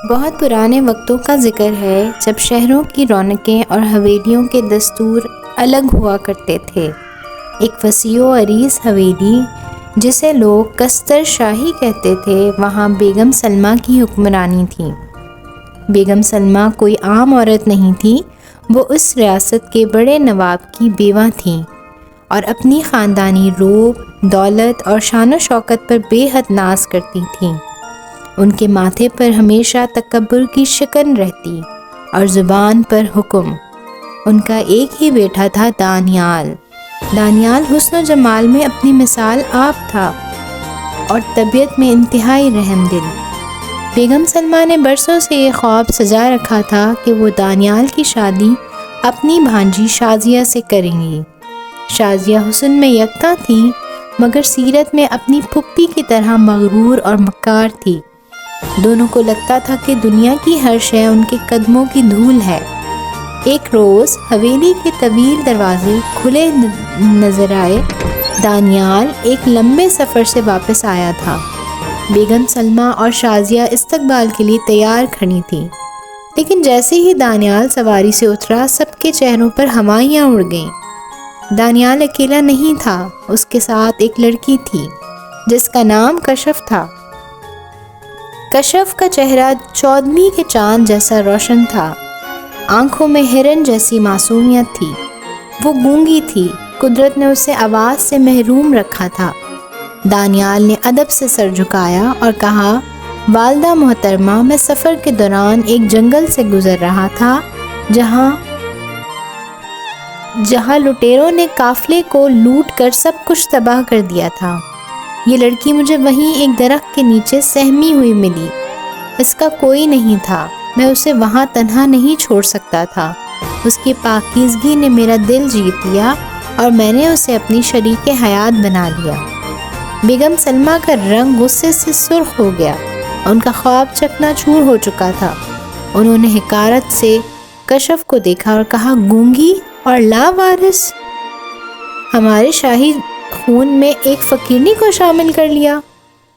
بہت پرانے وقتوں کا ذکر ہے جب شہروں کی رونقیں اور حویلیوں کے دستور الگ ہوا کرتے تھے۔ ایک وسیع و عریض حویلی جسے لوگ کستر شاہی کہتے تھے، وہاں بیگم سلمیٰ کی حکمرانی تھی۔ بیگم سلمیٰ کوئی عام عورت نہیں تھی، وہ اس ریاست کے بڑے نواب کی بیوہ تھیں اور اپنی خاندانی روب، دولت اور شان و شوکت پر بے حد ناز کرتی تھیں۔ ان کے ماتھے پر ہمیشہ تکبر کی شکن رہتی اور زبان پر حکم۔ ان کا ایک ہی بیٹا تھا، دانیال۔ دانیال حسن و جمال میں اپنی مثال آپ تھا اور طبیعت میں انتہائی رحم دل۔ بیگم سلمیٰ نے برسوں سے یہ خواب سجا رکھا تھا کہ وہ دانیال کی شادی اپنی بھانجی شازیہ سے کریں گی۔ شازیہ حسن میں یکتا تھی مگر سیرت میں اپنی پھپھی کی طرح مغرور اور مکار تھی۔ دونوں کو لگتا تھا کہ دنیا کی ہر شے ان کے قدموں کی دھول ہے۔ ایک روز حویلی کے طویل دروازے کھلے نظر آئے۔ دانیال ایک لمبے سفر سے واپس آیا تھا۔ بیگم سلمیٰ اور شازیہ استقبال کے لیے تیار کھڑی تھیں، لیکن جیسے ہی دانیال سواری سے اترا، سب کے چہروں پر ہوائیاں اڑ گئیں۔ دانیال اکیلا نہیں تھا، اس کے ساتھ ایک لڑکی تھی جس کا نام کشف تھا۔ کشف کا چہرہ چودھویں کے چاند جیسا روشن تھا، آنکھوں میں ہرن جیسی معصومیت تھی۔ وہ گونگی تھی، قدرت نے اسے آواز سے محروم رکھا تھا۔ دانیال نے ادب سے سر جھکایا اور کہا، والدہ محترمہ، میں سفر کے دوران ایک جنگل سے گزر رہا تھا جہاں لٹیروں نے قافلے کو لوٹ کر سب کچھ تباہ کر دیا تھا۔ یہ لڑکی مجھے وہیں ایک درخت کے نیچے سہمی ہوئی ملی۔ اس کا کوئی نہیں تھا، میں اسے وہاں تنہا نہیں چھوڑ سکتا تھا۔ اس کی پاکیزگی نے میرا دل جیت لیا اور میں نے اسے اپنی شریک حیات بنا لیا۔ بیگم سلمیٰ کا رنگ غصے سے سرخ ہو گیا، ان کا خواب چکنا چور ہو چکا تھا۔ انہوں نے حقارت سے کشف کو دیکھا اور کہا، گونگی اور لاوارث، ہمارے شاہی خون میں ایک فقیرنی کو شامل کر لیا۔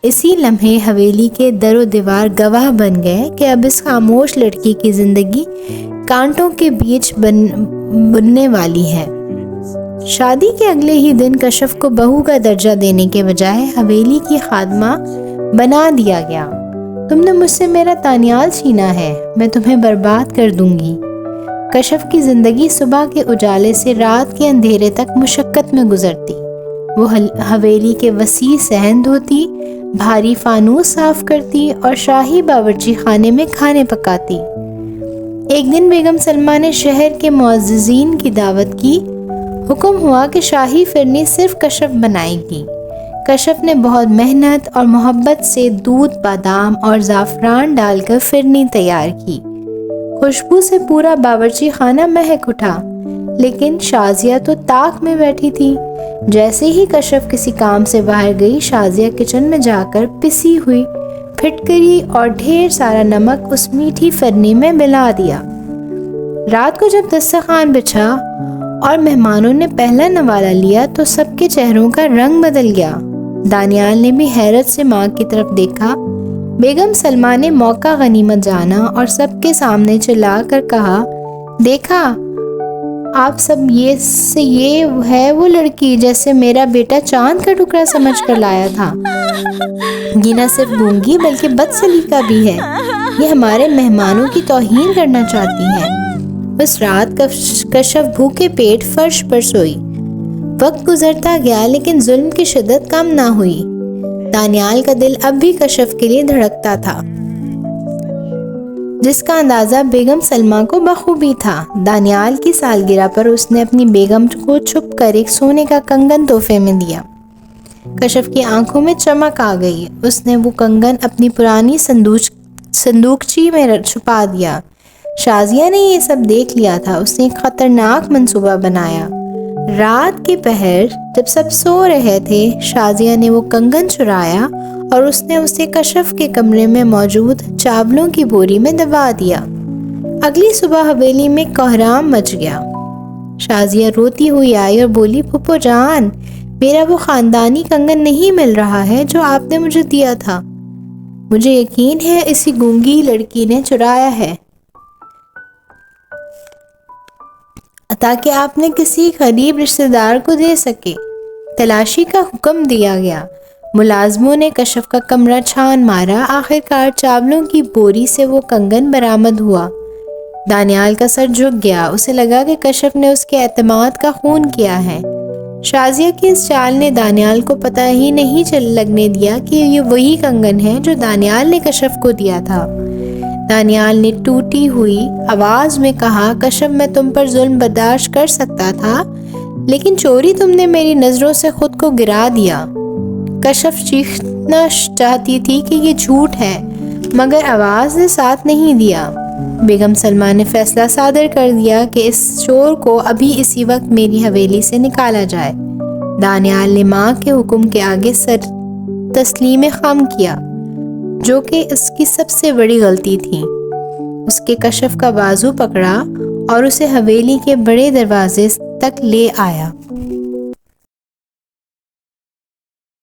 اسی لمحے حویلی کے در و دیوار گواہ بن گئے کہ اب اس خاموش لڑکی کی زندگی کانٹوں کے بیچ بننے والی ہے۔ شادی کے اگلے ہی دن کشف کو بہو کا درجہ دینے کے بجائے حویلی کی خادمہ بنا دیا گیا۔ تم نے مجھ سے میرا دانیال چھینا ہے، میں تمہیں برباد کر دوں گی۔ کشف کی زندگی صبح کے اجالے سے رات کے اندھیرے تک مشقت میں گزرتی۔ وہ حویلی کے وسیع صحن دھوتی، بھاری فانوس صاف کرتی اور شاہی باورچی خانے میں کھانے پکاتی۔ ایک دن بیگم سلمیٰ نے شہر کے معززین کی دعوت کی۔ حکم ہوا کہ شاہی فرنی صرف کشف بنائے گی۔ کشف نے بہت محنت اور محبت سے دودھ، بادام اور زعفران ڈال کر فرنی تیار کی۔ خوشبو سے پورا باورچی خانہ مہک اٹھا، لیکن شازیہ تو طاق میں بیٹھی تھی۔ جیسے ہی کشف کسی کام سے باہر گئی، شازیہ کچن میں جا کر پسی ہوئی پھٹکری اور ڈھیر سارا نمک اس میٹھی فرنی میں ملا دیا۔ رات کو جب دسترخوان بچھا اور مہمانوں نے پہلا نوالہ لیا تو سب کے چہروں کا رنگ بدل گیا۔ دانیال نے بھی حیرت سے ماں کی طرف دیکھا۔ بیگم سلمیٰ نے موقع غنیمت جانا اور سب کے سامنے چلا کر کہا، دیکھا آپ سب، یہ ہے وہ لڑکی جیسے میرا بیٹا چاند کا ٹکڑا سمجھ کر لایا تھا۔ یہ نہ صرف گونگی بلکہ بد سلیقہ بھی ہے۔ یہ ہمارے مہمانوں کی توہین کرنا چاہتی ہے۔ اس رات کشف بھوکے پیٹ فرش پر سوئی۔ وقت گزرتا گیا لیکن ظلم کی شدت کم نہ ہوئی۔ دانیال کا دل اب بھی کشف کے لیے دھڑکتا تھا، جس کا اندازہ بیگم سلمیٰ کو بخوبی تھا۔ دانیال کی سالگرہ پر اس نے اپنی بیگم کو چھپ کر ایک سونے کا کنگن تحفے میں دیا۔ کشف کی آنکھوں میں چمک آ گئی۔ اس نے وہ کنگن اپنی پرانی صندوقچی میں چھپا دیا۔ شازیہ نے یہ سب دیکھ لیا تھا۔ اس نے ایک خطرناک منصوبہ بنایا۔ رات کے پہر جب سب سو رہے تھے، شازیہ نے وہ کنگن چرایا اور اس نے اسے کشف کے کمرے میں موجود چاولوں کی بوری میں دبا دیا۔ اگلی صبح حویلی میں کوہرام مچ گیا۔ شازیہ روتی ہوئی آئی اور بولی، پھپھو جان، میرا وہ خاندانی کنگن نہیں مل رہا ہے جو آپ نے مجھے دیا تھا۔ مجھے یقین ہے اسی گونگی لڑکی نے چرایا ہے، تاکہ آپ نے کسی قریب رشتہ دار کو دے سکے۔ تلاشی کا حکم دیا گیا۔ ملازموں نے کشف کا کمرہ چھان مارا۔ آخر کار چاولوں کی بوری سے وہ کنگن برآمد ہوا۔ دانیال کا سر جھک گیا۔ اسے لگا کہ کشف نے اس کے اعتماد کا خون کیا ہے۔ شازیہ کی اس چال نے دانیال کو پتہ ہی نہیں لگنے دیا کہ یہ وہی کنگن ہے جو دانیال نے کشف کو دیا تھا۔ دانیال نے ٹوٹی ہوئی آواز میں کہا، کشف میں تم پر ظلم برداشت کر سکتا تھا، لیکن چوری تم نے میری نظروں سے خود کو گرا دیا۔ کشف چیخنا چاہتی تھی کہ یہ جھوٹ ہے، مگر آواز نے ساتھ نہیں دیا۔ بیگم سلمہ نے فیصلہ صادر کر دیا کہ اس چور کو ابھی اسی وقت میری حویلی سے نکالا جائے۔ دانیال نے ماں کے حکم کے آگے سر تسلیم خم کیا، جو کہ اس کی سب سے بڑی غلطی تھی۔ اس کے کشف کا بازو پکڑا اور اسے حویلی کے بڑے دروازے تک لے آیا۔